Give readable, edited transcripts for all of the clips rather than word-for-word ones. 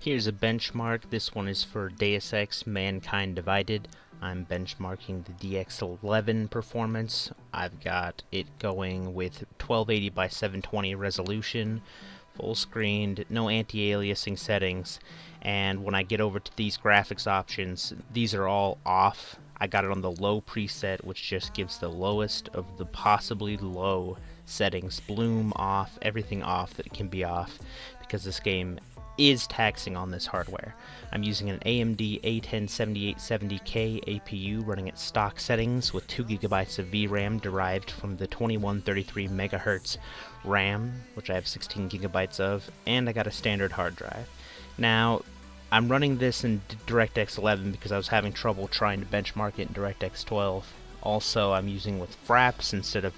Here's a benchmark. This one is for Deus Ex Mankind Divided. I'm benchmarking the DX11 performance. I've got it going with 1280 by 720 resolution, full screened, no anti-aliasing settings, and when I get over to these graphics options, these are all off. I got it on the low preset, which just gives the lowest of the possibly low settings. Bloom off, everything off that can be off, because this game is taxing on this hardware. I'm using an AMD A10-7870k APU running at stock settings with 2 GB of VRAM derived from the 2133 MHz RAM, which I have 16 GB of, and I got a standard hard drive. Now, I'm running this in DirectX 11 because I was having trouble trying to benchmark it in DirectX 12. Also, I'm using with Fraps instead of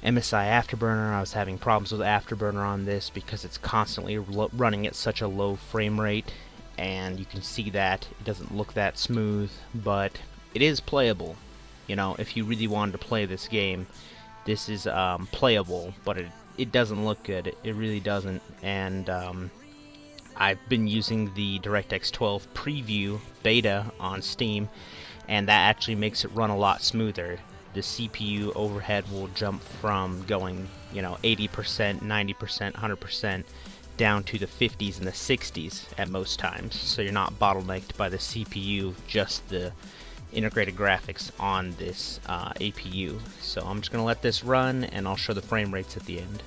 MSI Afterburner. I was having problems with Afterburner on this because it's constantly running at such a low frame rate, and you can see that it doesn't look that smooth, but it is playable. You know, if you really wanted to play this game, this is playable, but it doesn't look good. It really doesn't. And I've been using the DirectX 12 preview beta on Steam, and that actually makes it run a lot smoother. The CPU overhead will jump from going, 80%, 90%, 100% down to the 50s and the 60s at most times. So you're not bottlenecked by the CPU, just the integrated graphics on this APU. So I'm just going to let this run, and I'll show the frame rates at the end.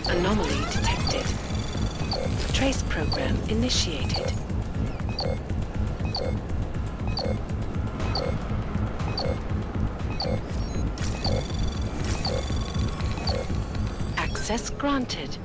Anomaly detected. Trace program initiated. Access granted.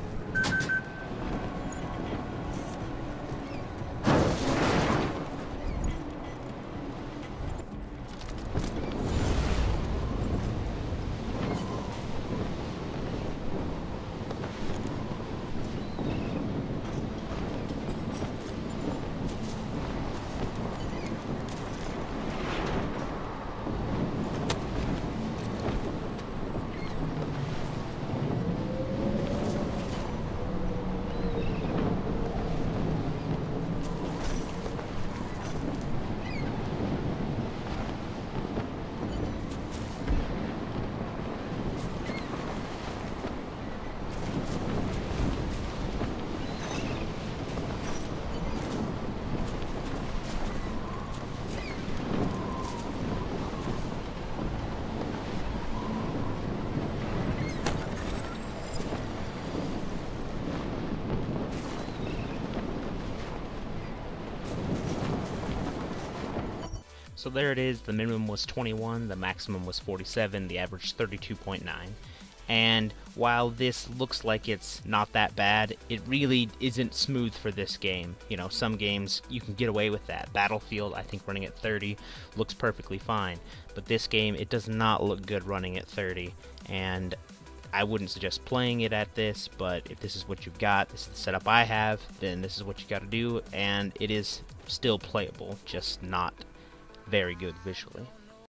So there it is. The minimum was 21, the maximum was 47, the average 32.9. And while this looks like it's not that bad, it really isn't smooth for this game. Some games you can get away with that. Battlefield, I think running at 30 looks perfectly fine. But this game, it does not look good running at 30. And I wouldn't suggest playing it at this, but if this is what you've got, this is the setup I have, then this is what you got to do, and it is still playable, just not very good visually.